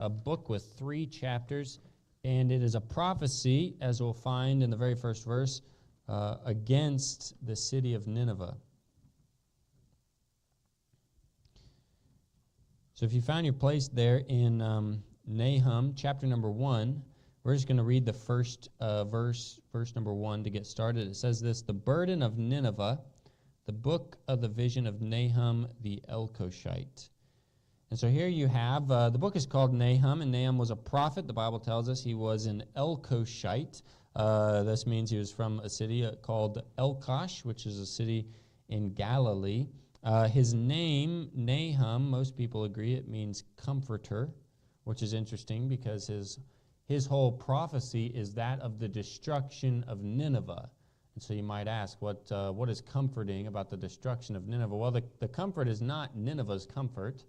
a book with 3 chapters, and it is a prophecy, as we'll find in the very first verse, against the city of Nineveh. So if you found your place there in Nahum, chapter number 1, we're just going to read the first verse number 1 to get started. It says this: "The burden of Nineveh, the book of the vision of Nahum the Elkoshite." And so here you have, the book is called Nahum, and Nahum was a prophet. The Bible tells us he was an Elkoshite. This means he was from a city called Elkosh, which is a city in Galilee. His name, Nahum, most people agree it means comforter, which is interesting because his whole prophecy is that of the destruction of Nineveh. And so you might ask, what is comforting about the destruction of Nineveh? Well, the comfort is not Nineveh's comfort,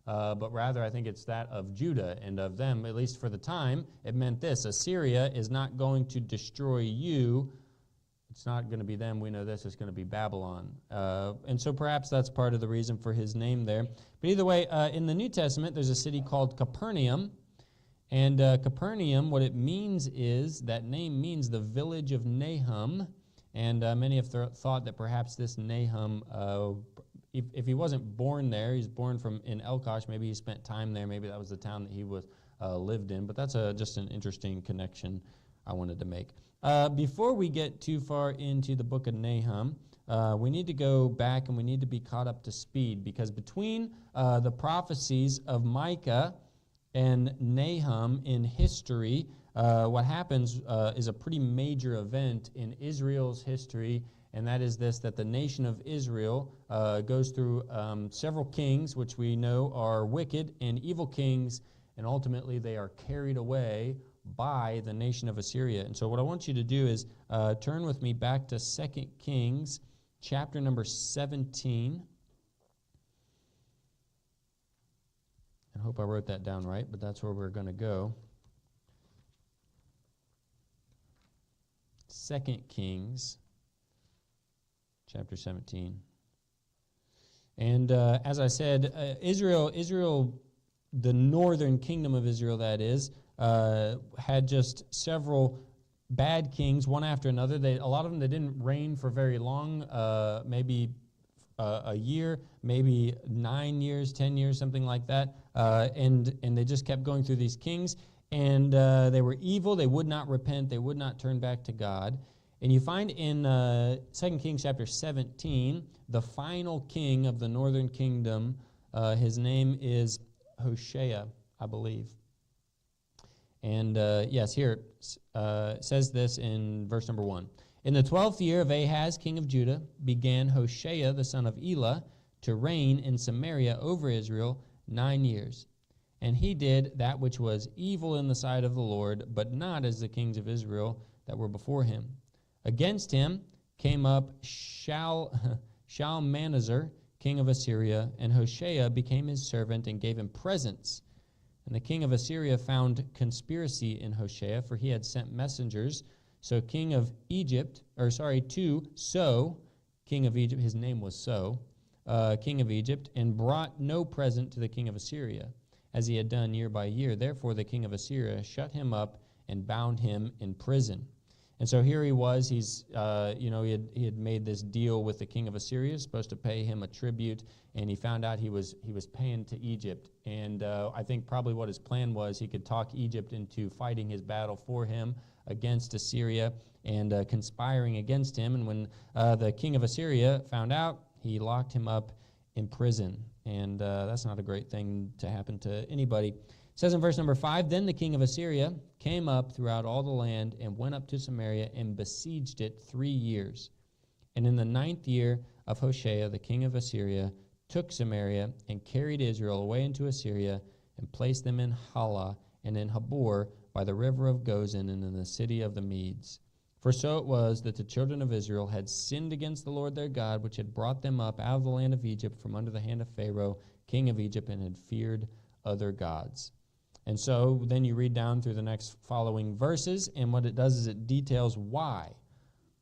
but rather I think it's that of Judah and of them, at least for the time. It meant this: Assyria is not going to destroy you. It's not going to be them. We know this is going to be Babylon. And so perhaps that's part of the reason for his name there. But either way, in the New Testament, there's a city called Capernaum. And Capernaum, what it means is, that name means the village of Nahum. And many have thought that perhaps this Nahum, if he wasn't born there, he's born in Elkosh, maybe he spent time there, maybe that was the town that he was lived in. But that's just an interesting connection I wanted to make. Before we get too far into the book of Nahum, we need to go back and we need to be caught up to speed, because between the prophecies of Micah and Nahum in history, what happens is a pretty major event in Israel's history, and that is this: that the nation of Israel goes through several kings, which we know are wicked and evil kings, and ultimately they are carried away by the nation of Assyria. And so what I want you to do is turn with me back to 2 Kings, chapter number 17. I hope I wrote that down right, but that's where we're going to go. 2 Kings, chapter 17. And as I said, Israel, the northern kingdom of Israel, that is, had just several bad kings, one after another. A lot of them, they didn't reign for very long, maybe a year, maybe 9 years, 10 years, something like that. And they just kept going through these kings, and they were evil. They would not repent. They would not turn back to God. And you find in 2 Kings chapter 17, the final king of the northern kingdom, his name is Hoshea, I believe. And yes, here it says this in verse number 1. "In the 12th year of Ahaz, king of Judah, began Hoshea the son of Elah to reign in Samaria over Israel 9 years. And he did that which was evil in the sight of the Lord, but not as the kings of Israel that were before him. Against him came up Shalmaneser, king of Assyria, and Hoshea became his servant and gave him presents. And the king of Assyria found conspiracy in Hoshea, for he had sent messengers. To So, king of Egypt, his name was So, king of Egypt, and brought no present to the king of Assyria, as he had done year by year. Therefore the king of Assyria shut him up and bound him in prison." And so here he was. He had made this deal with the king of Assyria, supposed to pay him a tribute, and he found out he was paying to Egypt. And I think probably what his plan was, he could talk Egypt into fighting his battle for him against Assyria and conspiring against him. And when the king of Assyria found out, he locked him up in prison. And that's not a great thing to happen to anybody. It says in verse number 5, "Then the king of Assyria came up throughout all the land and went up to Samaria and besieged it 3 years. And in the 9th year of Hoshea, the king of Assyria took Samaria and carried Israel away into Assyria and placed them in Halah and in Habor by the river of Gozan and in the city of the Medes. For so it was that the children of Israel had sinned against the Lord their God, which had brought them up out of the land of Egypt from under the hand of Pharaoh, king of Egypt, and had feared other gods." And so then you read down through the next following verses, and what it does is it details why.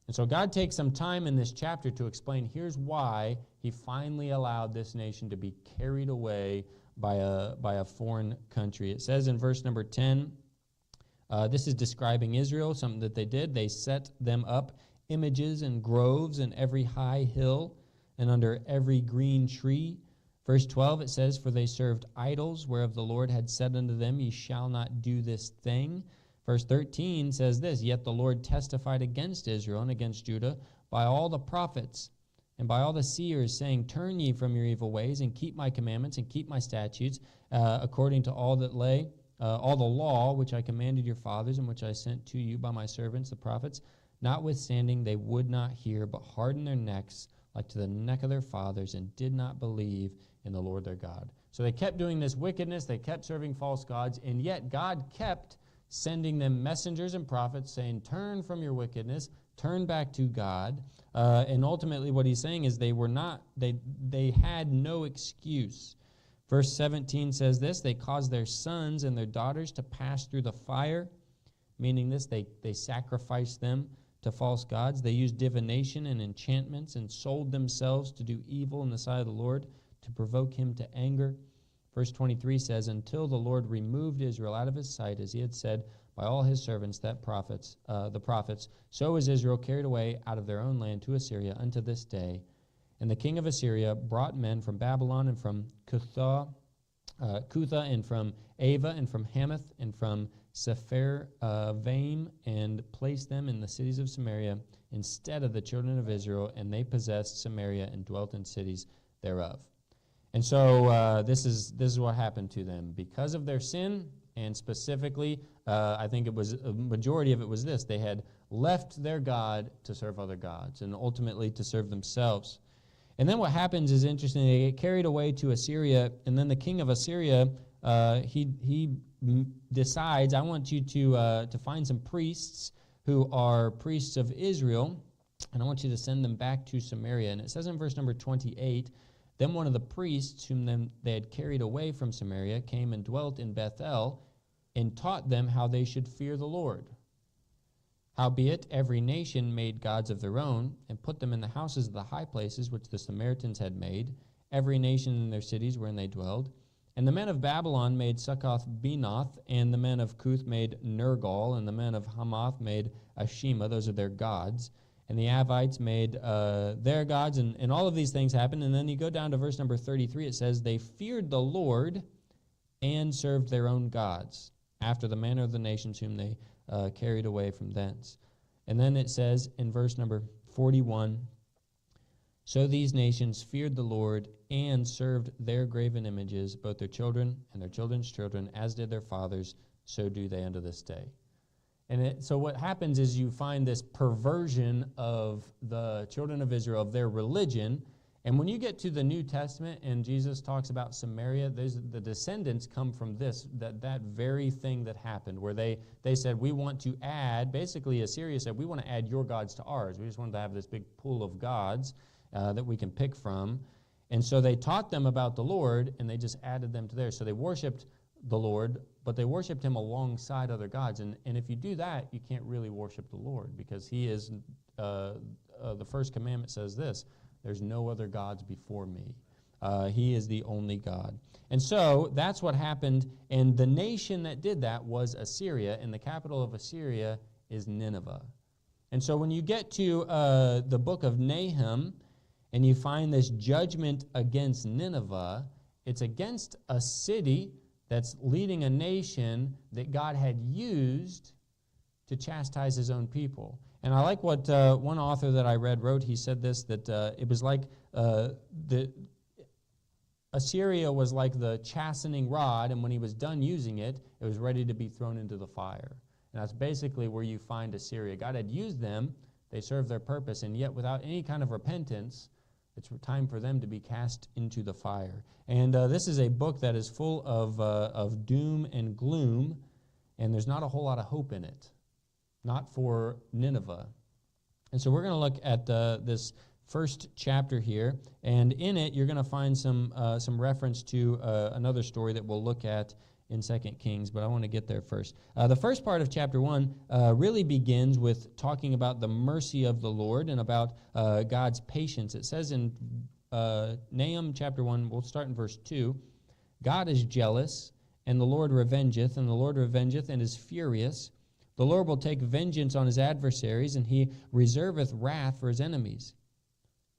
And so God takes some time in this chapter to explain here's why he finally allowed this nation to be carried away by a foreign country. It says in verse number 10, this is describing Israel, something that they did. They set them up images and groves in every high hill and under every green tree. Verse 12, it says, for they served idols, whereof the Lord had said unto them, ye shall not do this thing. Verse 13 says this, yet the Lord testified against Israel and against Judah by all the prophets and by all the seers, saying, turn ye from your evil ways, and keep my commandments, and keep my statutes, according to all the law which I commanded your fathers, and which I sent to you by my servants the prophets. Notwithstanding, they would not hear, but hardened their necks like to the neck of their fathers, and did not believe in the Lord their God. So they kept doing this wickedness, they kept serving false gods, and yet God kept sending them messengers and prophets saying, turn from your wickedness, turn back to God. And ultimately what he's saying is they had no excuse. Verse 17 says this, they caused their sons and their daughters to pass through the fire, meaning this, they sacrificed them to false gods. They used divination and enchantments and sold themselves to do evil in the sight of the Lord to provoke him to anger. Verse 23 says, until the Lord removed Israel out of his sight, as he had said by all his servants, the prophets, so is Israel carried away out of their own land to Assyria unto this day. And the king of Assyria brought men from Babylon and from Cutha and from Ava and from Hamath and from Sepharvaim, and placed them in the cities of Samaria instead of the children of Israel, and they possessed Samaria and dwelt in cities thereof. And so this is what happened to them because of their sin, and specifically, I think it was a majority of it was this: they had left their God to serve other gods, and ultimately to serve themselves. And then what happens is interesting. They get carried away to Assyria, and then the king of Assyria, he decides, I want you to find some priests who are priests of Israel, and I want you to send them back to Samaria. And it says in verse number 28, then one of the priests whom they had carried away from Samaria came and dwelt in Bethel, and taught them how they should fear the Lord. Howbeit every nation made gods of their own, and put them in the houses of the high places which the Samaritans had made, every nation in their cities wherein they dwelled. And the men of Babylon made Succoth-Benoth, and the men of Cuth made Nergal, and the men of Hamath made Ashima. Those are their gods. And the Avites made their gods, and all of these things happened. And then you go down to verse number 33, it says, they feared the Lord and served their own gods, after the manner of the nations whom they carried away from thence. And then it says in verse number 41, so these nations feared the Lord and served their graven images, both their children and their children's children, as did their fathers, so do they unto this day. And so what happens is you find this perversion of the children of Israel, of their religion. And when you get to the New Testament and Jesus talks about Samaria, the descendants come from that very thing that happened, where they said, we want to add, basically Assyria said, we want to add your gods to ours. We just wanted to have this big pool of gods that we can pick from. And so they taught them about the Lord, and they just added them to theirs. So they worshipped the Lord, but they worshipped him alongside other gods. And if you do that, you can't really worship the Lord, because he is, the first commandment says this, there's no other gods before me. He is the only God. And so that's what happened. And the nation that did that was Assyria, and the capital of Assyria is Nineveh. And so when you get to the book of Nahum, and you find this judgment against Nineveh, it's against a city that's leading a nation that God had used to chastise his own people. And I like what one author that I read wrote. He said this, that it was like Assyria was like the chastening rod, and when he was done using it, it was ready to be thrown into the fire. And that's basically where you find Assyria. God had used them, they served their purpose, and yet without any kind of repentance, it's time for them to be cast into the fire. And this is a book that is full of doom and gloom, and there's not a whole lot of hope in it, not for Nineveh. And so we're going to look at this first chapter here, and in it you're going to find some reference to another story that we'll look at in 2 Kings, but I want to get there first. The first part of chapter 1 really begins with talking about the mercy of the Lord and about God's patience. It says in Nahum chapter 1, we'll start in verse 2, God is jealous, and the Lord revengeth, and the Lord revengeth and is furious. The Lord will take vengeance on his adversaries, and he reserveth wrath for his enemies.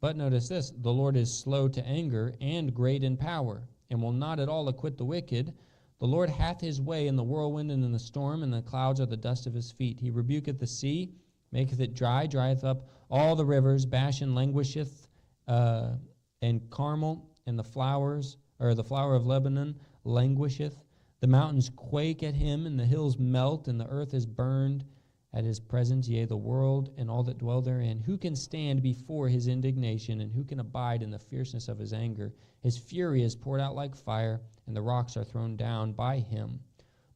But notice this, the Lord is slow to anger and great in power, and will not at all acquit the wicked. The Lord hath his way in the whirlwind and in the storm, and the clouds are the dust of his feet. He rebuketh the sea, maketh it dry, drieth up all the rivers. Bashan languisheth, and Carmel, and the flower of Lebanon languisheth. The mountains quake at him, and the hills melt, and the earth is burned at his presence, yea, the world and all that dwell therein. Who can stand before his indignation, and who can abide in the fierceness of his anger? His fury is poured out like fire, and the rocks are thrown down by him.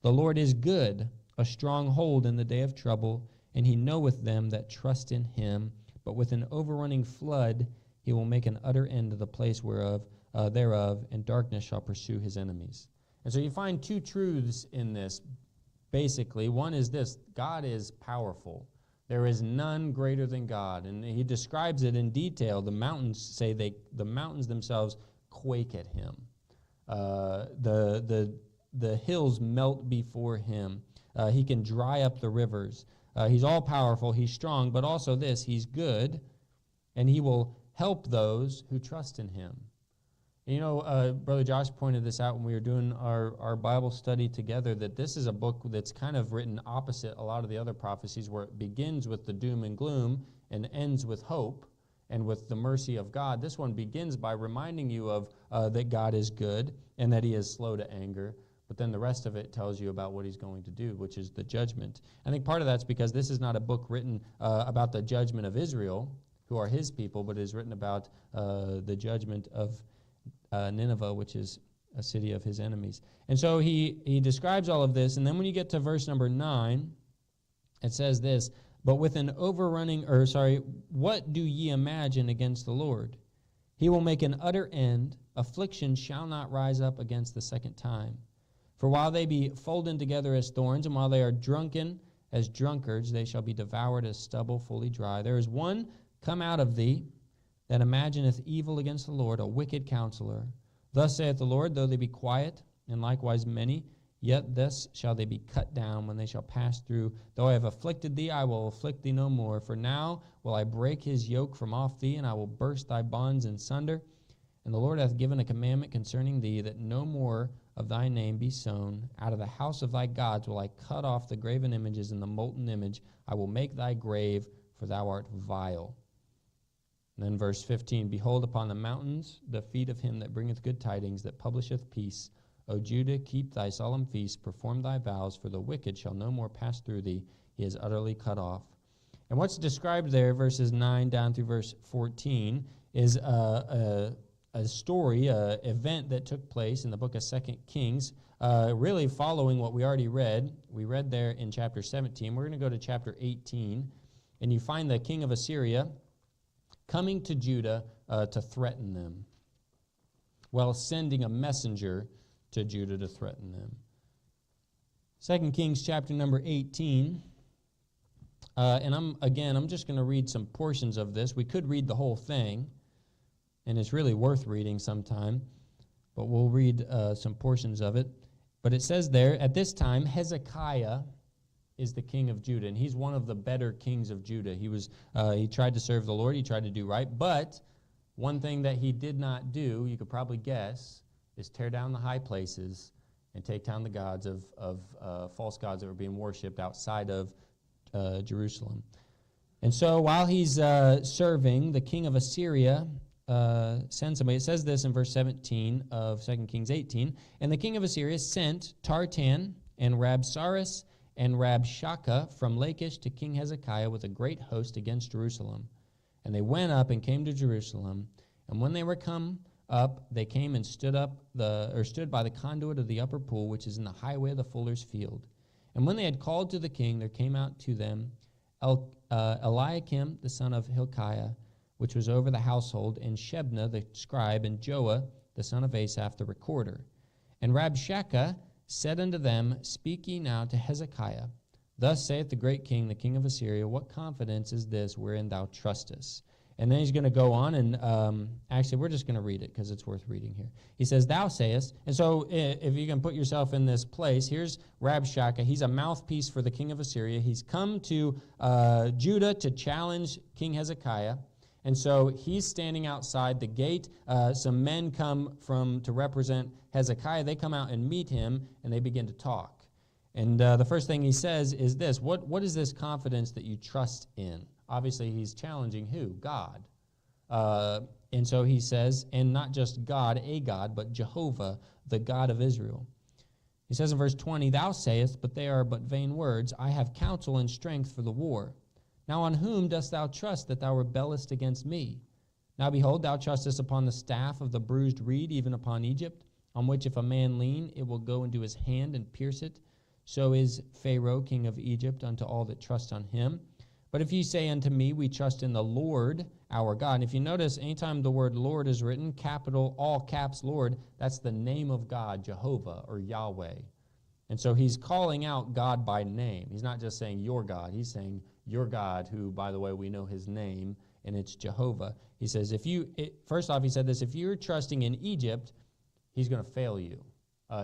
The Lord is good, a strong hold in the day of trouble, and he knoweth them that trust in him. But with an overrunning flood he will make an utter end of the place thereof, and darkness shall pursue his enemies. And so you find two truths in this, basically. One is this: God is powerful. There is none greater than God. And he describes it in detail. The mountains the mountains themselves quake at him. The hills melt before him. He can dry up the rivers. He's all powerful. He's strong, but also this: he's good, and he will help those who trust in him. You know, Brother Josh pointed this out when we were doing our Bible study together, that this is a book that's kind of written opposite a lot of the other prophecies, where it begins with the doom and gloom and ends with hope and with the mercy of God. This one begins by reminding you of that God is good and that he is slow to anger, but then the rest of it tells you about what he's going to do, which is the judgment. I think part of that's because this is not a book written about the judgment of Israel, who are his people, but is written about the judgment of Nineveh, which is a city of his enemies. And so he describes all of this, and then when you get to verse number 9, it says this: but with an what do ye imagine against the Lord? He will make an utter end. Affliction shall not rise up against the second time. For while they be folden together as thorns, and while they are drunken as drunkards, they shall be devoured as stubble fully dry. There is one come out of thee that imagineth evil against the Lord, a wicked counselor. Thus saith the Lord, though they be quiet, and likewise many, yet thus shall they be cut down when they shall pass through. Though I have afflicted thee, I will afflict thee no more. For now will I break his yoke from off thee, and I will burst thy bonds in sunder. And the Lord hath given a commandment concerning thee, that no more of thy name be sown. Out of the house of thy gods will I cut off the graven images and the molten image. I will make thy grave, for thou art vile. And then verse 15, behold, upon the mountains the feet of him that bringeth good tidings, that publisheth peace. O Judah, keep thy solemn feasts, perform thy vows, for the wicked shall no more pass through thee. He is utterly cut off. And what's described there, verses 9 down through verse 14, is a story, an event that took place in the book of 2 Kings, really following what we already read. We read there in chapter 17. We're going to go to chapter 18, and you find the king of Assyria coming to Judah to threaten them, while sending a messenger to Judah to threaten them. 2 Kings chapter number 18, and I'm just going to read some portions of this. We could read the whole thing, and it's really worth reading sometime, but we'll read some portions of it. But it says there, at this time, Hezekiah is the king of Judah, and he's one of the better kings of Judah. He tried to serve the Lord, he tried to do right, but one thing that he did not do, you could probably guess, is tear down the high places and take down the gods of false gods that were being worshipped outside of Jerusalem. And so while he's serving, the king of Assyria sends somebody. It says this in verse 17 of 2 Kings 18, and the king of Assyria sent Tartan and Rabsaris and Rabshakeh from Lachish to King Hezekiah with a great host against Jerusalem. And they went up and came to Jerusalem. And when they were come up, they came and stood by the conduit of the upper pool, which is in the highway of the fuller's field. And when they had called to the king, there came out to them Eliakim the son of Hilkiah, which was over the household, and Shebna the scribe, and Joah the son of Asaph the recorder. And Rabshakeh said unto them, speak ye now to Hezekiah. Thus saith the great king, the king of Assyria, what confidence is this wherein thou trustest? And then he's going to go on, and actually we're just going to read it because it's worth reading here. He says, thou sayest, and so if you can put yourself in this place, here's Rabshakeh. He's a mouthpiece for the king of Assyria. He's come to Judah to challenge King Hezekiah. And so he's standing outside the gate. Some men come to represent Hezekiah. They come out and meet him, and they begin to talk. And the first thing he says is this: what is this confidence that you trust in? Obviously, he's challenging who? God. And so he says, and not just God, a God, but Jehovah, the God of Israel. He says in verse 20, thou sayest, but they are but vain words. I have counsel and strength for the war. Now on whom dost thou trust that thou rebellest against me? Now behold, thou trustest upon the staff of the bruised reed, even upon Egypt, on which if a man lean, it will go into his hand and pierce it. So is Pharaoh, king of Egypt, unto all that trust on him. But if ye say unto me, we trust in the Lord our God. And if you notice, anytime the word Lord is written, capital, all caps Lord, that's the name of God, Jehovah or Yahweh. And so he's calling out God by name. He's not just saying your God. He's saying your God, who, by the way, we know his name, and it's Jehovah. He says, first off, he said this: if you're trusting in Egypt, he's going to fail you.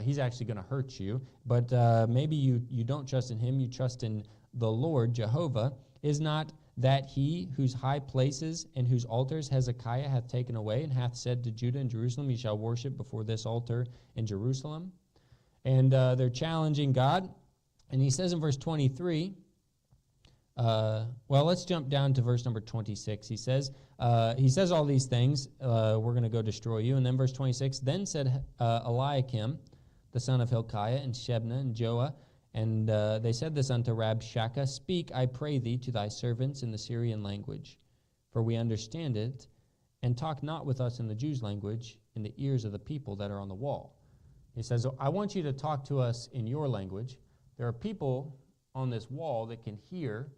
He's actually going to hurt you. But maybe you don't trust in him. You trust in the Lord, Jehovah. Is not that he whose high places and whose altars Hezekiah hath taken away, and hath said to Judah and Jerusalem, ye shall worship before this altar in Jerusalem? And they're challenging God. And he says in verse 23, well, let's jump down to verse number 26. He says all these things, we're going to go destroy you. And then verse 26, then said Eliakim, the son of Hilkiah, and Shebna, and Joah, and they said this unto Rabshakeh, speak, I pray thee, to thy servants in the Syrian language, for we understand it, and talk not with us in the Jews' language in the ears of the people that are on the wall. He says, I want you to talk to us in your language. There are people on this wall that can hear,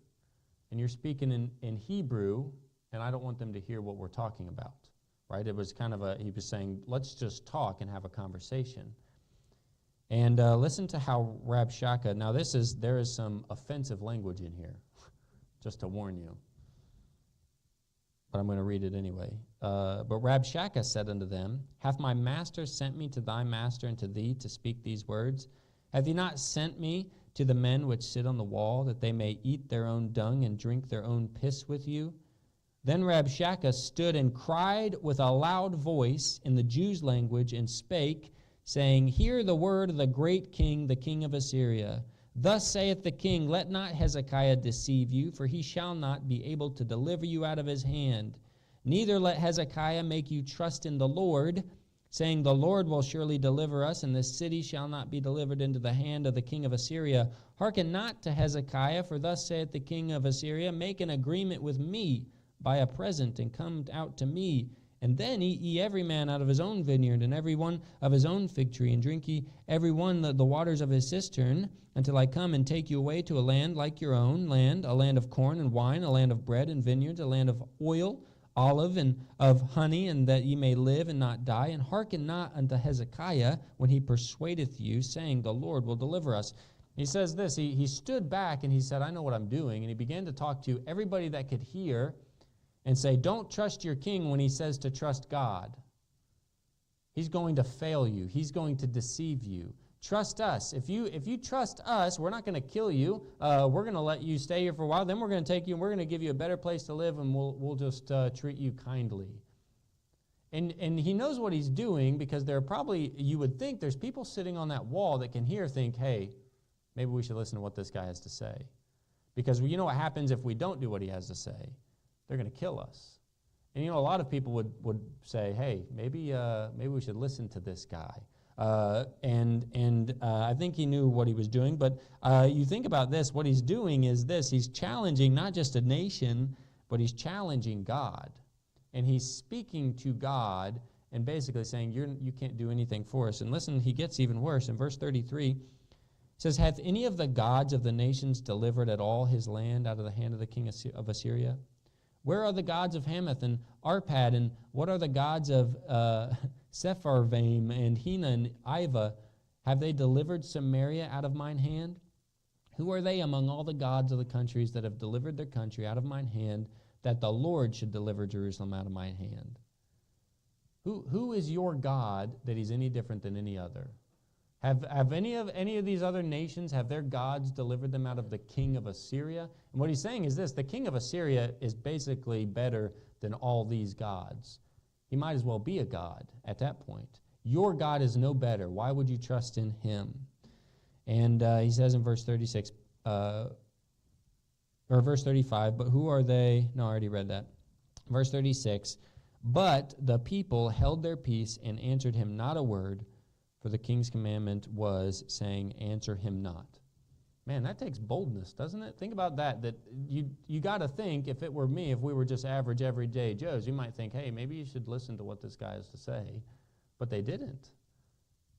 and you're speaking in Hebrew, and I don't want them to hear what we're talking about, right? It was kind of he was saying, let's just talk and have a conversation. And listen to how Rabshakeh, now there is some offensive language in here, just to warn you. But I'm going to read it anyway. But Rabshakeh said unto them, hath my master sent me to thy master and to thee to speak these words? Hath he not sent me to the men which sit on the wall, that they may eat their own dung and drink their own piss with you? Then Rabshakeh stood and cried with a loud voice in the Jews' language, and spake, saying, hear the word of the great king, the king of Assyria. Thus saith the king, let not Hezekiah deceive you, for he shall not be able to deliver you out of his hand. Neither let Hezekiah make you trust in the Lord, saying, the Lord will surely deliver us, and this city shall not be delivered into the hand of the king of Assyria. Hearken not to Hezekiah, for thus saith the king of Assyria, make an agreement with me by a present, and come out to me. And then eat ye every man out of his own vineyard, and every one of his own fig tree, and drink ye every one the waters of his cistern, until I come and take you away to a land like your own land, a land of corn and wine, a land of bread and vineyards, a land of oil, olive, and of honey, and that ye may live and not die. And hearken not unto Hezekiah when he persuadeth you, saying, the Lord will deliver us. He says this, he stood back and he said, I know what I'm doing. And he began to talk to everybody that could hear and say, don't trust your king when he says to trust God. He's going to fail you. He's going to deceive you. Trust us. If you trust us, we're not going to kill you. We're going to let you stay here for a while. Then we're going to take you and we're going to give you a better place to live, and we'll just treat you kindly. And he knows what he's doing, because there are probably, you would think, there's people sitting on that wall that can think, hey, maybe we should listen to what this guy has to say. Because you know what happens if we don't do what he has to say? They're going to kill us. And a lot of people would say, hey, maybe we should listen to this guy. I think he knew what he was doing. But you think about this, what he's doing is this. He's challenging not just a nation, but he's challenging God. And he's speaking to God and basically saying, you can't do anything for us. And listen, he gets even worse. In verse 33, it says, hath any of the gods of the nations delivered at all his land out of the hand of the king of Assyria? Where are the gods of Hamath and Arpad, and what are the gods of Sepharvaim and Hena and Iva? Have they delivered Samaria out of mine hand? Who are they among all the gods of the countries that have delivered their country out of mine hand that the Lord should deliver Jerusalem out of my hand. Who is your God that he's any different than any other? Have any of these other nations, have their gods delivered them out of the king of Assyria? And what he's saying is this: the king of Assyria is basically better than all these gods. He might as well be a god at that point. Your God is no better. Why would you trust in him? And he says in verse 36, or verse 35, but who are they? No, I already read that. Verse 36, but the people held their peace and answered him not a word, for the king's commandment was, saying, answer him not. Man, that takes boldness, doesn't it? Think about that you got to think, if it were me, if we were just average, everyday Joes, you might think, hey, maybe you should listen to what this guy has to say. But they didn't.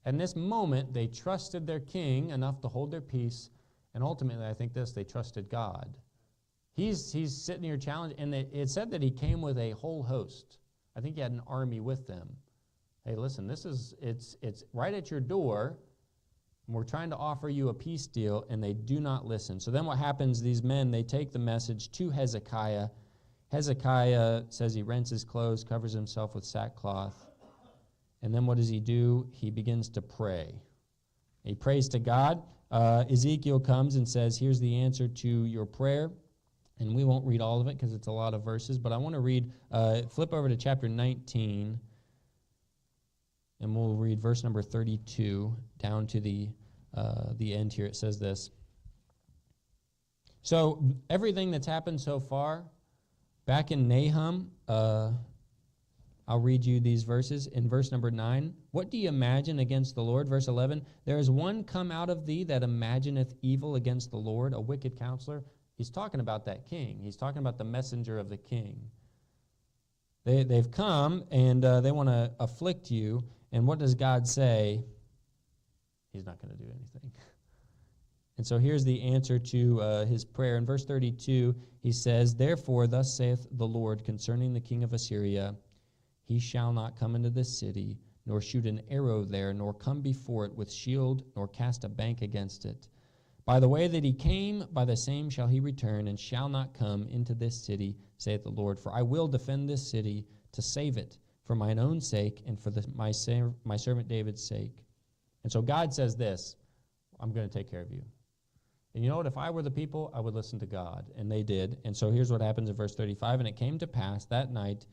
In this moment, they trusted their king enough to hold their peace, and ultimately, I think they trusted God. He's sitting here challenged, and it said that he came with a whole host. I think he had an army with them. Hey, listen, it's right at your door, and we're trying to offer you a peace deal, and they do not listen. So then what happens, these men, they take the message to Hezekiah. Hezekiah says he rents his clothes, covers himself with sackcloth. And then what does he do? He begins to pray. He prays to God. Ezekiel comes and says, here's the answer to your prayer. And we won't read all of it because it's a lot of verses, but I want to read, flip over to chapter 19, and we'll read verse number 32 down to the end here. It says this. So everything that's happened so far, back in Nahum, I'll read you these verses. In verse number 9, what do you imagine against the Lord? Verse 11, there is one come out of thee that imagineth evil against the Lord, a wicked counselor. He's talking about that king. He's talking about the messenger of the king. They've come, and they want to afflict you. And what does God say? He's not going to do anything. And so here's the answer to his prayer. In verse 32, he says, therefore, thus saith the Lord concerning the king of Assyria, he shall not come into this city, nor shoot an arrow there, nor come before it with shield, nor cast a bank against it. By the way that he came, by the same shall he return, and shall not come into this city, saith the Lord. For I will defend this city to save it, for mine own sake, and for my servant David's sake. And so God says this, I'm going to take care of you. And you know what? If I were the people, I would listen to God. And they did. And so here's what happens in verse 35. And it came to pass that night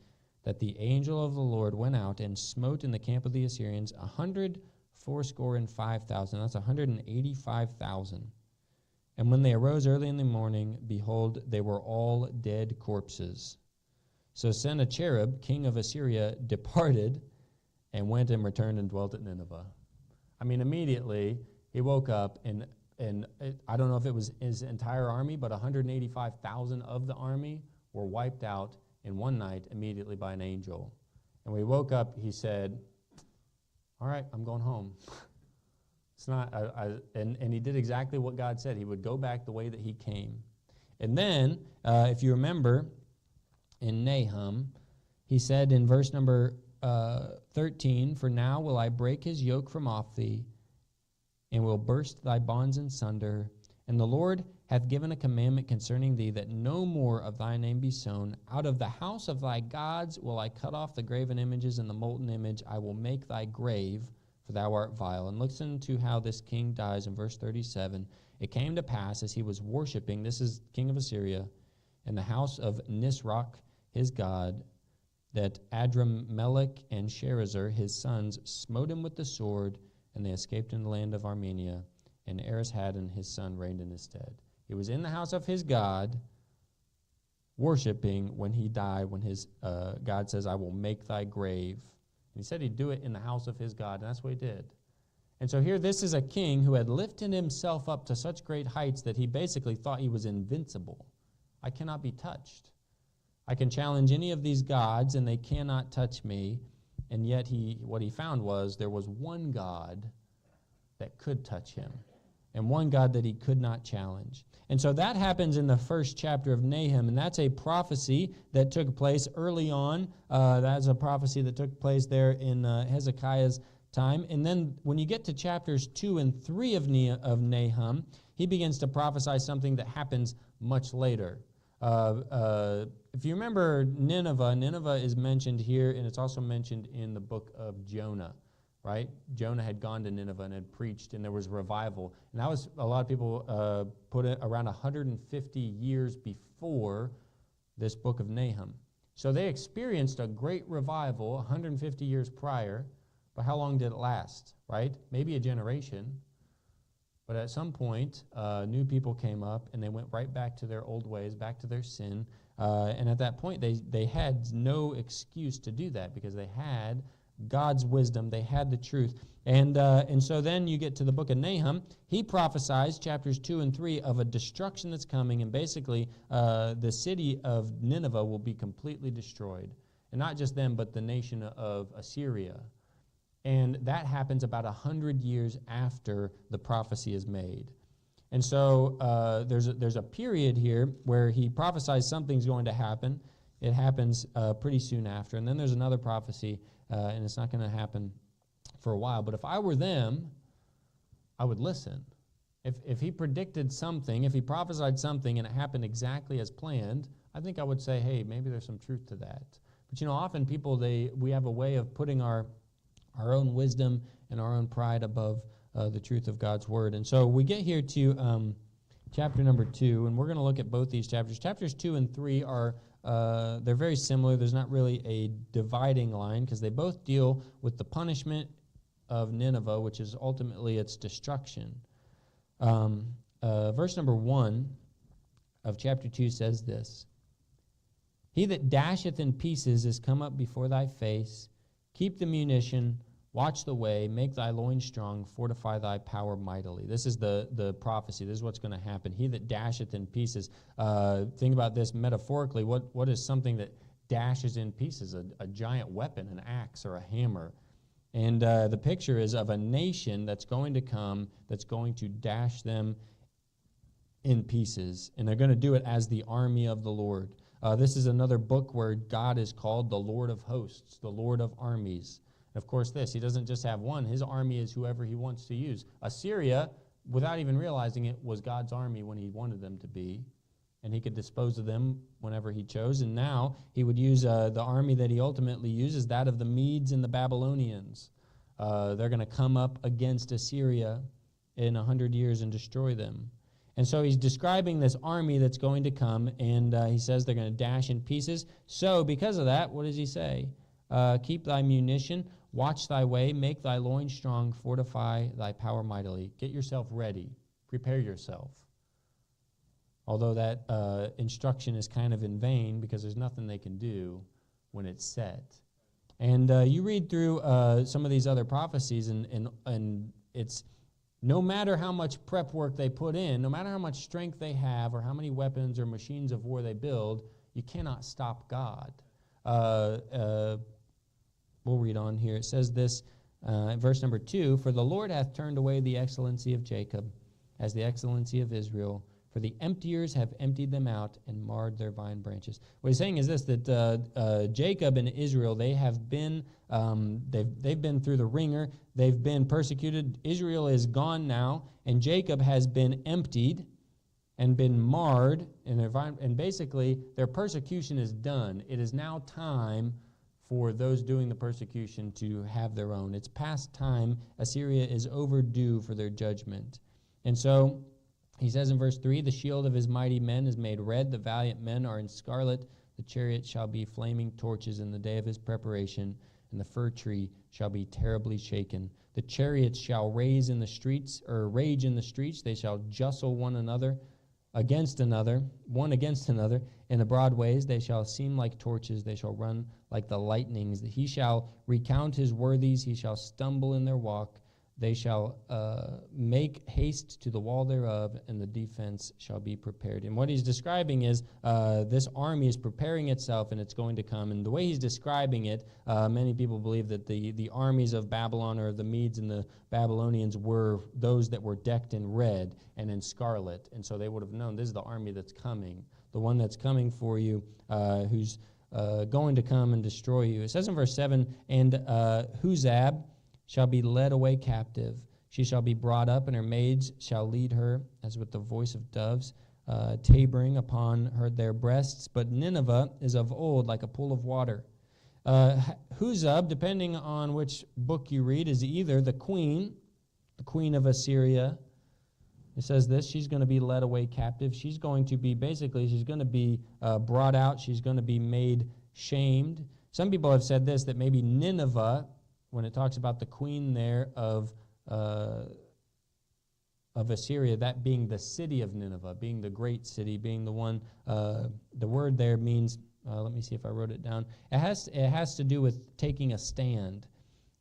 that the angel of the Lord went out and smote in the camp of the Assyrians 185,000. That's 185,000. And when they arose early in the morning, behold, they were all dead corpses. So Sennacherib, king of Assyria, departed and went and returned and dwelt at Nineveh. I mean, immediately he woke up, and I don't know if it was his entire army, but 185,000 of the army were wiped out in one night immediately by an angel. And when he woke up, he said, all right, I'm going home. It's not, and he did exactly what God said. He would go back the way that he came. And then, if you remember, in Nahum, he said in verse number 13, for now will I break his yoke from off thee, and will burst thy bonds in sunder. And the Lord hath given a commandment concerning thee, that no more of thy name be sown. Out of the house of thy gods will I cut off the graven images and the molten image. I will make thy grave, for thou art vile. And listen to how this king dies in verse 37. It came to pass as he was worshiping, this is king of Assyria, in the house of Nisroch, his god, that Adrammelech and Sharezer, his sons, smote him with the sword, and they escaped in the land of Armenia, and Esarhaddon his son reigned in his stead. He was in the house of his God, worshiping when he died, when his God says, I will make thy grave. And he said he'd do it in the house of his God, and that's what he did. And so here, this is a king who had lifted himself up to such great heights that he basically thought he was invincible. I cannot be touched. I can challenge any of these gods, and they cannot touch me. And yet what he found was there was one God that could touch him, and one God that he could not challenge. And so that happens in the first chapter of Nahum, and that's a prophecy that took place early on. That's a prophecy that took place there in Hezekiah's time. And then when you get to chapters 2 and 3 of Nahum, he begins to prophesy something that happens much later. If you remember Nineveh, Nineveh is mentioned here, and it's also mentioned in the book of Jonah, right? Jonah had gone to Nineveh and had preached, and there was revival. And that was, a lot of people put it around 150 years before this book of Nahum. So they experienced a great revival 150 years prior, but how long did it last, right? Maybe a generation. But at some point, new people came up, and they went right back to their old ways, back to their sin. And at that point, they had no excuse to do that because they had God's wisdom. They had the truth. And so then you get to the book of Nahum. He prophesies, chapters 2 and 3, of a destruction that's coming. And basically, the city of Nineveh will be completely destroyed. And not just them, but the nation of Assyria. And that happens about 100 years after the prophecy is made. And so there's a period here where he prophesies something's going to happen. It happens pretty soon after. And then there's another prophecy, and it's not going to happen for a while. But if I were them, I would listen. If he predicted something, if he prophesied something and it happened exactly as planned, I think I would say, hey, maybe there's some truth to that. But often people, we have a way of putting our own wisdom and our own pride above the truth of God's word. And so we get here to chapter number 2, and we're going to look at both these chapters. Chapters 2 and 3 are, they're very similar. There's not really a dividing line because they both deal with the punishment of Nineveh, which is ultimately its destruction. Verse number 1 of chapter 2 says this: He that dasheth in pieces is come up before thy face. Keep the munition, watch the way, make thy loins strong, fortify thy power mightily. This is the prophecy. This is what's going to happen. He that dasheth in pieces. Think about this metaphorically. What is something that dashes in pieces? A giant weapon, an axe or a hammer. And the picture is of a nation that's going to come, that's going to dash them in pieces. And they're going to do it as the army of the Lord. This is another book where God is called the Lord of hosts, the Lord of armies. And of course he doesn't just have one. His army is whoever he wants to use. Assyria, without even realizing it, was God's army when he wanted them to be. And he could dispose of them whenever he chose. And now he would use the army that he ultimately uses, that of the Medes and the Babylonians. They're going to come up against Assyria in 100 years and destroy them. And so he's describing this army that's going to come, and he says they're going to dash in pieces. So because of that, what does he say? Keep thy munition, watch thy way, make thy loins strong, fortify thy power mightily. Get yourself ready. Prepare yourself. Although that instruction is kind of in vain because there's nothing they can do when it's set. And you read through some of these other prophecies, and it's no matter how much prep work they put in, no matter how much strength they have or how many weapons or machines of war they build, you cannot stop God. We'll read on here. It says this, verse number 2, For the Lord hath turned away the excellency of Jacob as the excellency of Israel, for the emptiers have emptied them out and marred their vine branches. What he's saying is this, that Jacob and Israel, they have been, they've been through the ringer. They've been persecuted. Israel is gone now, and Jacob has been emptied and been marred in their vine, and basically their persecution is done. It is now time for those doing the persecution to have their own. It's past time. Assyria is overdue for their judgment. And so he says in verse 3, The shield of his mighty men is made red, the valiant men are in scarlet, the chariot shall be flaming torches in the day of his preparation, and the fir tree shall be terribly shaken. The chariots shall rage in the streets, they shall justle one against another, in the broad ways, they shall seem like torches, they shall run like the lightnings. He shall recount his worthies, he shall stumble in their walk. They shall make haste to the wall thereof, and the defense shall be prepared. And what he's describing is this army is preparing itself, and it's going to come. And the way he's describing it, many people believe that the armies of Babylon or the Medes and the Babylonians were those that were decked in red and in scarlet. And so they would have known this is the army that's coming, the one that's coming for you, who's going to come and destroy you. It says in verse 7, And Huzab shall be led away captive. She shall be brought up, and her maids shall lead her, as with the voice of doves. tabering upon their breasts. But Nineveh is of old like a pool of water. Huzab, depending on which book you read, is either the queen of Assyria. It says this, she's going to be led away captive. She's going to be, she's going to be brought out. She's going to be made shamed. Some people have said this, that maybe Nineveh, when it talks about the queen there of Assyria, that being the city of Nineveh, being the great city, being the one, the word there means, let me see if I wrote it down. It has to do with taking a stand.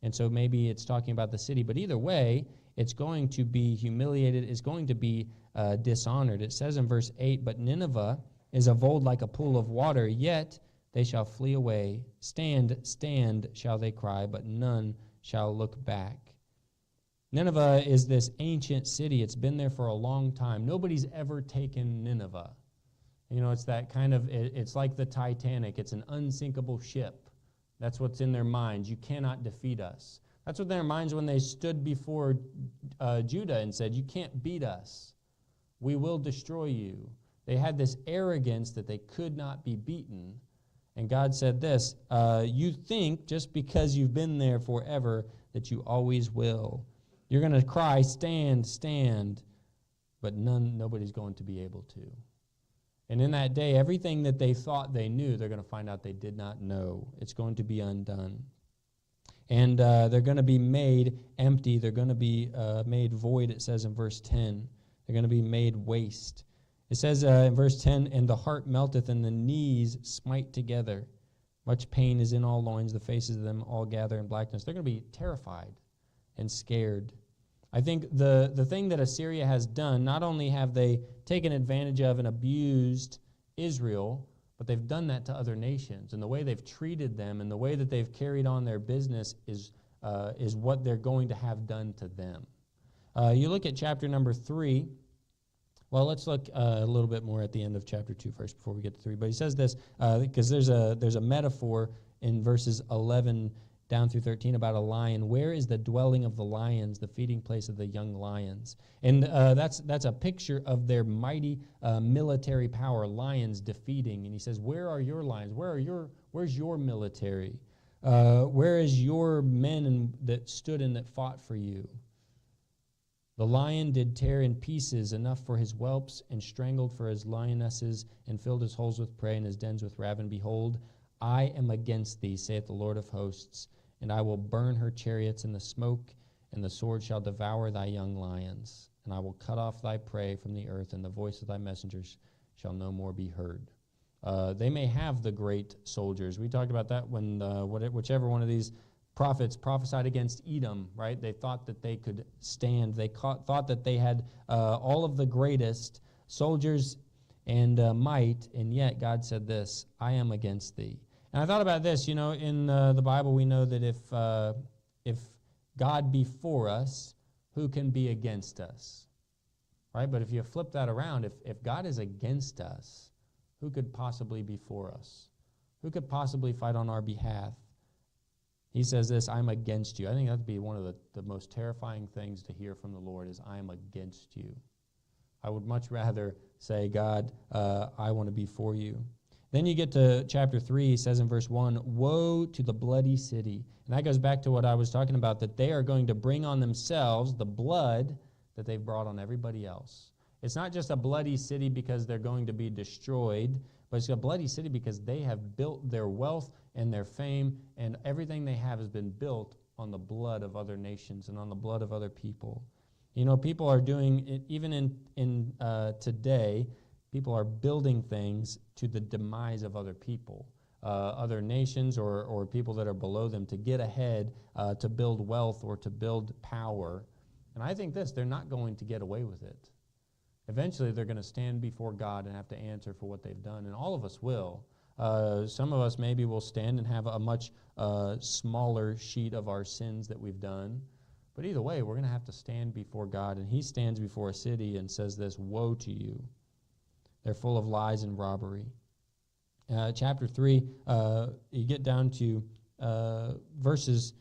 And so maybe it's talking about the city. But either way, it's going to be humiliated. It's going to be dishonored. It says in verse 8, but Nineveh is of old like a pool of water, yet they shall flee away. Stand, stand, shall they cry, but none shall look back. Nineveh is this ancient city. It's been there for a long time. Nobody's ever taken Nineveh. You know, it's that kind of, it's like the Titanic. It's an unsinkable ship. That's what's in their minds. You cannot defeat us. That's what in their minds when they stood before Judah and said, you can't beat us. We will destroy you. They had this arrogance that they could not be beaten. And God said this, you think just because you've been there forever that you always will. You're going to cry, stand, stand, but nobody's going to be able to. And in that day, everything that they thought they knew, they're going to find out they did not know. It's going to be undone. And they're going to be made empty. They're going to be made void, it says in verse 10. They're going to be made waste. It says in verse 10, and the heart melteth, and the knees smite together. Much pain is in all loins. The faces of them all gather in blackness. They're going to be terrified and scared. I think the thing that Assyria has done, not only have they taken advantage of and abused Israel, but they've done that to other nations. And the way they've treated them and the way that they've carried on their business is what they're going to have done to them. You look at chapter number 3. Well, let's look a little bit more at the end of chapter 2 first before we get to 3. But he says this, because there's a metaphor in verses 11 down through 13 about a lion. Where is the dwelling of the lions, the feeding place of the young lions? And that's a picture of their mighty military power, lions defeating. And he says, where are your lions? Where's your military? Where is your men that stood and that fought for you? The lion did tear in pieces enough for his whelps, and strangled for his lionesses, and filled his holes with prey and his dens with ravin. Behold, I am against thee, saith the Lord of hosts, and I will burn her chariots in the smoke, and the sword shall devour thy young lions. And I will cut off thy prey from the earth, and the voice of thy messengers shall no more be heard. They may have the great soldiers. We talked about that when whichever one of these prophets prophesied against Edom, right? They thought that they could stand. They thought that they had all of the greatest soldiers and might, and yet God said this, I am against thee. And I thought about this, in the Bible we know that if God be for us, who can be against us? Right? But if you flip that around, if God is against us, who could possibly be for us? Who could possibly fight on our behalf? He says this, I'm against you. I think that would be one of the most terrifying things to hear from the Lord is, I am against you. I would much rather say, God, I want to be for you. Then you get to chapter 3, he says in verse 1, woe to the bloody city. And that goes back to what I was talking about, that they are going to bring on themselves the blood that they've brought on everybody else. It's not just a bloody city because they're going to be destroyed, but it's a bloody city because they have built their wealth and their fame, and everything they have has been built on the blood of other nations and on the blood of other people. People are doing it, even in today, people are building things to the demise of other people, other nations or people that are below them to get ahead, to build wealth or to build power. And I think they're not going to get away with it. Eventually, they're going to stand before God and have to answer for what they've done, and all of us will. Some of us maybe will stand and have a much smaller sheet of our sins that we've done. But either way, we're going to have to stand before God, and he stands before a city and says this, woe to you. They're full of lies and robbery. Chapter 3, you get down to verses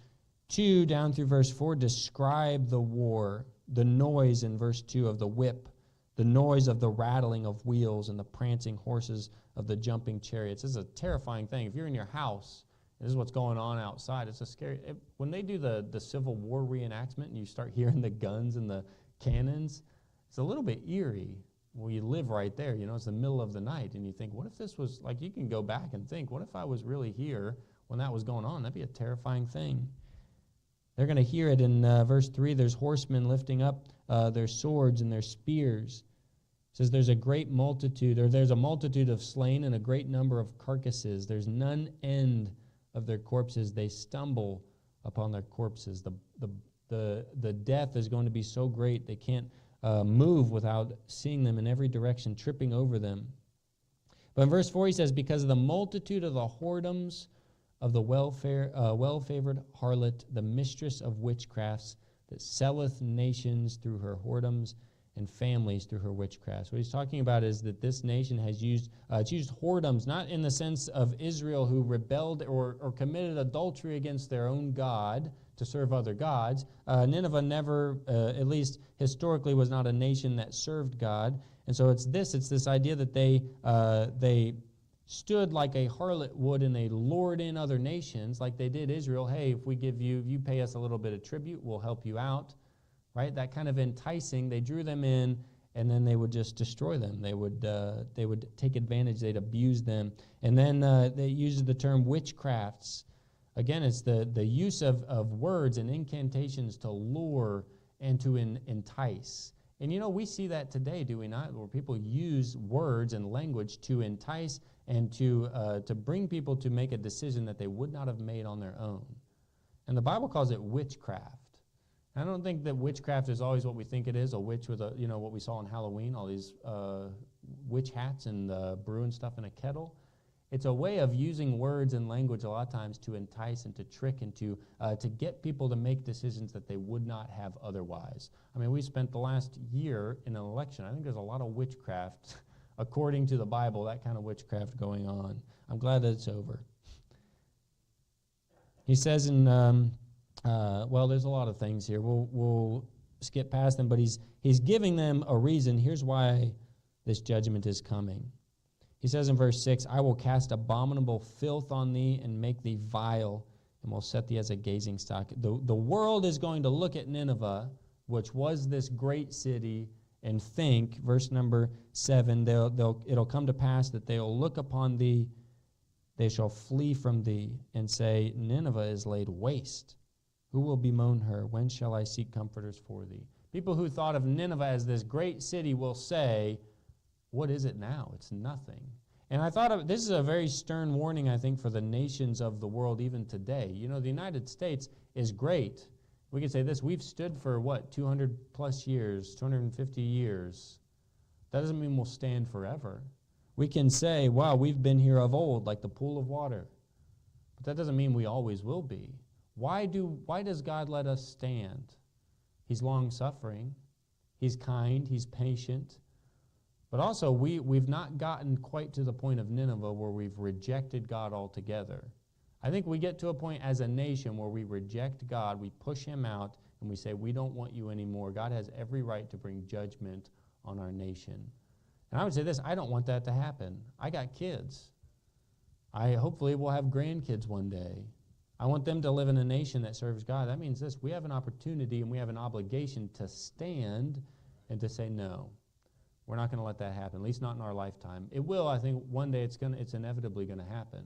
2 down through verse 4, describe the war, the noise in verse 2 of the whip, the noise of the rattling of wheels and the prancing horses of the jumping chariots. This is a terrifying thing. If you're in your house, this is what's going on outside. It's a scary. When they do the Civil War reenactment and you start hearing the guns and the cannons, it's a little bit eerie. Well, you live right there. You know, it's the middle of the night, and you think, what if this was, like, you can go back and think, what if I was really here when that was going on? That'd be a terrifying thing. They're going to hear it in verse 3. There's horsemen lifting up their swords and their spears. It says there's a great multitude, or there's a multitude of slain and a great number of carcasses. There's none end of their corpses. They stumble upon their corpses. The death is going to be so great they can't move without seeing them in every direction, tripping over them. But in verse 4 he says, because of the multitude of the whoredoms of the well-favored harlot, the mistress of witchcrafts, that selleth nations through her whoredoms and families through her witchcrafts. What he's talking about is that this nation has used whoredoms, not in the sense of Israel who rebelled or committed adultery against their own God to serve other gods. Nineveh never, at least historically, was not a nation that served God. And so it's this idea that they stood like a harlot would, and they lured in other nations like they did Israel. Hey, if we give you, if you pay us a little bit of tribute, we'll help you out. Right? That kind of enticing. They drew them in, and then they would just destroy them. They would take advantage. They'd abuse them. And then they use the term witchcrafts. Again, it's the use of words and incantations to lure and to entice. And you know, we see that today, do we not? Where people use words and language to entice and to bring people to make a decision that they would not have made on their own. And the Bible calls it witchcraft. I don't think that witchcraft is always what we think it is, a witch with what we saw on Halloween, all these witch hats and brewing stuff in a kettle. It's a way of using words and language a lot of times to entice and to trick and to get people to make decisions that they would not have otherwise. I mean, we spent the last year in an election. I think there's a lot of witchcraft, according to the Bible, that kind of witchcraft going on. I'm glad that it's over. He says in... there's a lot of things here. We'll skip past them, but he's giving them a reason. Here's why this judgment is coming. He says in verse 6, I will cast abominable filth on thee and make thee vile, and will set thee as a gazing stock. The world is going to look at Nineveh, which was this great city, and think, verse number 7, it'll come to pass that they'll look upon thee, they shall flee from thee, and say, Nineveh is laid waste. Who will bemoan her? When shall I seek comforters for thee? People who thought of Nineveh as this great city will say, what is it now? It's nothing. And I thought this is a very stern warning, I think, for the nations of the world even today. You know, the United States is great. We could say this, we've stood for, 200 plus years, 250 years. That doesn't mean we'll stand forever. We can say, wow, we've been here of old, like the pool of water. But that doesn't mean we always will be. Why does God let us stand? He's long-suffering. He's kind. He's patient. But also, we've not gotten quite to the point of Nineveh where we've rejected God altogether. I think we get to a point as a nation where we reject God, we push him out, and we say, we don't want you anymore. God has every right to bring judgment on our nation. And I would say this, I don't want that to happen. I got kids. Hopefully we'll have grandkids one day. I want them to live in a nation that serves God. That means this, we have an opportunity and we have an obligation to stand and to say, no, we're not going to let that happen, at least not in our lifetime. It will, I think, one day it's inevitably going to happen,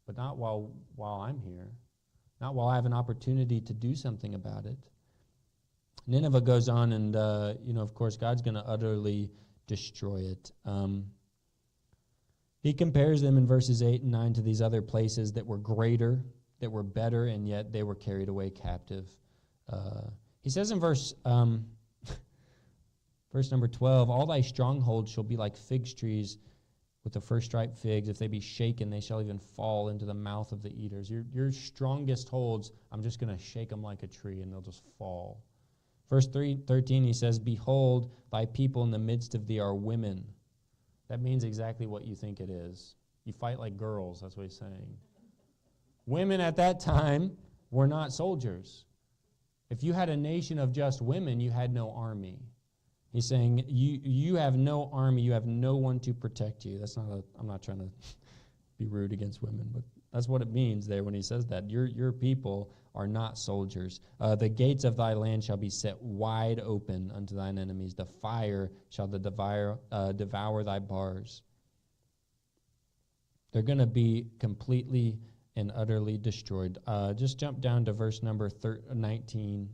but not while I'm here, not while I have an opportunity to do something about it. Nineveh goes on and, of course, God's going to utterly destroy it. He compares them in verses 8 and 9 to these other places that were greater, that were better, and yet they were carried away captive. He says in verse number 12, all thy strongholds shall be like fig trees with the first ripe figs. If they be shaken, they shall even fall into the mouth of the eaters. Your strongest holds, I'm just going to shake them like a tree, and they'll just fall. Verse 13, he says, behold, thy people in the midst of thee are women. That means exactly what you think it is. You fight like girls, that's what he's saying. Women at that time were not soldiers. If you had a nation of just women, you had no army. He's saying, you have no army, you have no one to protect you. I'm not trying to be rude against women, but that's what it means there when he says that. Your people are not soldiers. The gates of thy land shall be set wide open unto thine enemies. The fire shall devour thy bars. They're going to be completely and utterly destroyed. Just jump down to verse number 19.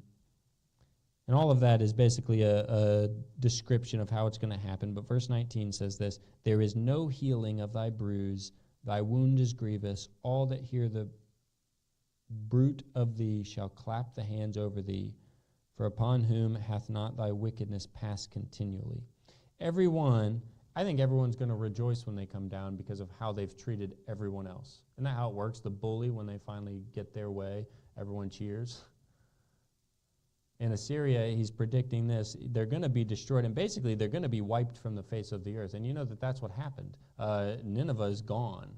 And all of that is basically a description of how it's going to happen. But verse 19 says this, there is no healing of thy bruise, thy wound is grievous. All that hear the bruit of thee shall clap the hands over thee, for upon whom hath not thy wickedness passed continually. I think everyone's going to rejoice when they come down because of how they've treated everyone else. Isn't that how it works? The bully, when they finally get their way, everyone cheers. In Assyria, he's predicting this. They're going to be destroyed, and basically they're going to be wiped from the face of the earth. And you know that that's what happened. Nineveh is gone.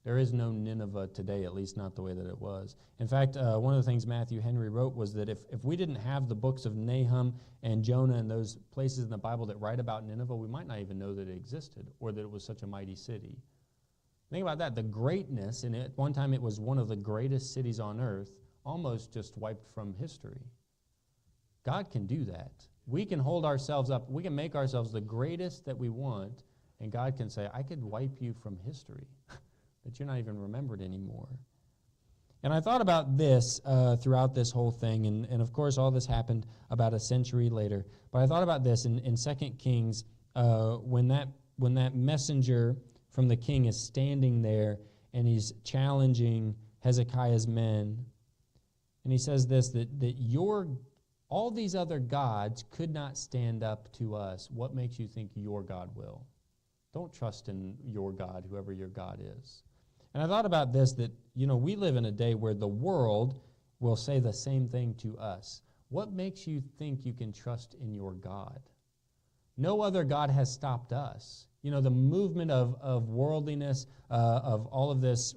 There is no Nineveh today, at least not the way that it was. In fact, one of the things Matthew Henry wrote was that if we didn't have the books of Nahum and Jonah and those places in the Bible that write about Nineveh, we might not even know that it existed or that it was such a mighty city. Think about that. The greatness, and at one time it was one of the greatest cities on earth, almost just wiped from history. God can do that. We can hold ourselves up. We can make ourselves the greatest that we want, and God can say, I could wipe you from history, that you're not even remembered anymore. And I thought about this throughout this whole thing, and of course all this happened about a century later. But I thought about this in 2 Kings, when that messenger from the king is standing there, and he's challenging Hezekiah's men, and he says this, that all these other gods could not stand up to us. What makes you think your God will? Don't trust in your God, whoever your God is. And I thought about this, that, we live in a day where the world will say the same thing to us. What makes you think you can trust in your God? No other God has stopped us. The movement of worldliness, of all of this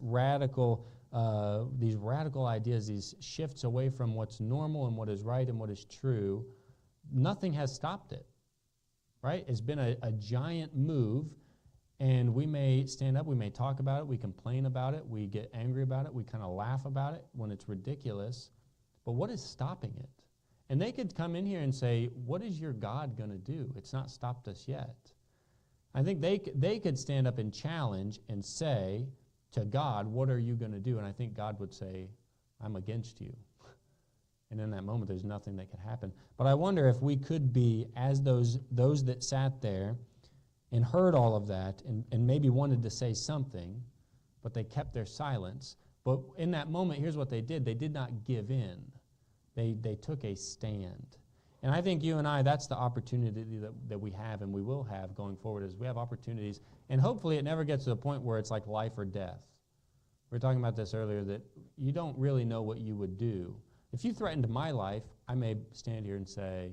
these radical ideas, these shifts away from what's normal and what is right and what is true, nothing has stopped it, right? It's been a giant move, and we may stand up, we may talk about it, we complain about it, we get angry about it, we kind of laugh about it when it's ridiculous, but what is stopping it? And they could come in here and say, what is your God going to do? It's not stopped us yet. I think they could stand up and challenge and say to God, what are you going to do? And I think God would say, I'm against you. And in that moment, there's nothing that could happen. But I wonder if we could be as those that sat there and heard all of that and maybe wanted to say something, but they kept their silence. But in that moment, here's what they did. They did not give in. They took a stand. And I think you and I, that's the opportunity that we have and we will have going forward, is we have opportunities. And hopefully it never gets to the point where it's like life or death. We were talking about this earlier, that you don't really know what you would do. If you threatened my life, I may stand here and say,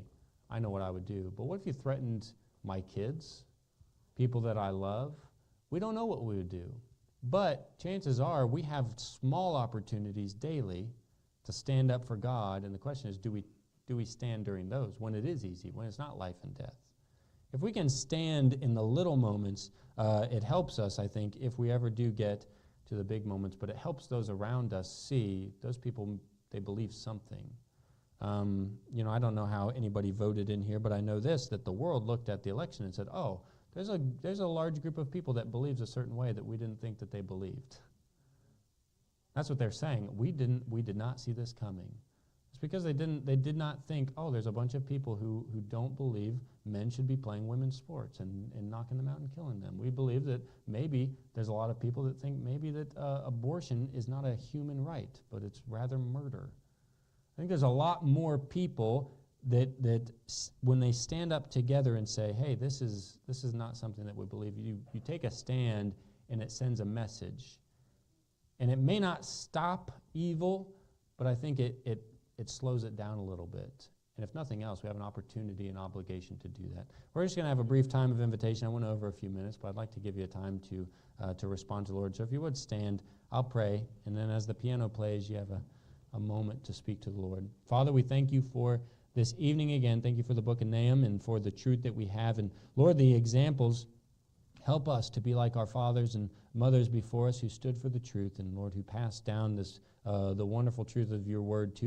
I know what I would do. But what if you threatened my kids, people that I love? We don't know what we would do. But chances are we have small opportunities daily to stand up for God. And the question is, do we stand during those, when it is easy, when it's not life and death? If we can stand in the little moments, it helps us, I think, if we ever do get to the big moments, but it helps those around us see those people, they believe something. I don't know how anybody voted in here, but I know this, that the world looked at the election and said, oh, there's a large group of people that believes a certain way that we didn't think that they believed. That's what they're saying. We did not see this coming. It's because they did not think, oh, there's a bunch of people who don't believe men should be playing women's sports and knocking them out and killing them. We believe that maybe there's a lot of people that think maybe that abortion is not a human right, but it's rather murder. I think there's a lot more people that when they stand up together and say, hey, this is not something that we believe. You take a stand and it sends a message. And it may not stop evil, but I think it slows it down a little bit. And if nothing else, we have an opportunity and obligation to do that. We're just going to have a brief time of invitation. I went over a few minutes, but I'd like to give you a time to respond to the Lord. So if you would stand, I'll pray, and then as the piano plays, you have a moment to speak to the Lord. Father, we thank you for this evening again. Thank you for the book of Nahum and for the truth that we have. And Lord, the examples, help us to be like our fathers and mothers before us who stood for the truth, and Lord, who passed down this the wonderful truth of your word to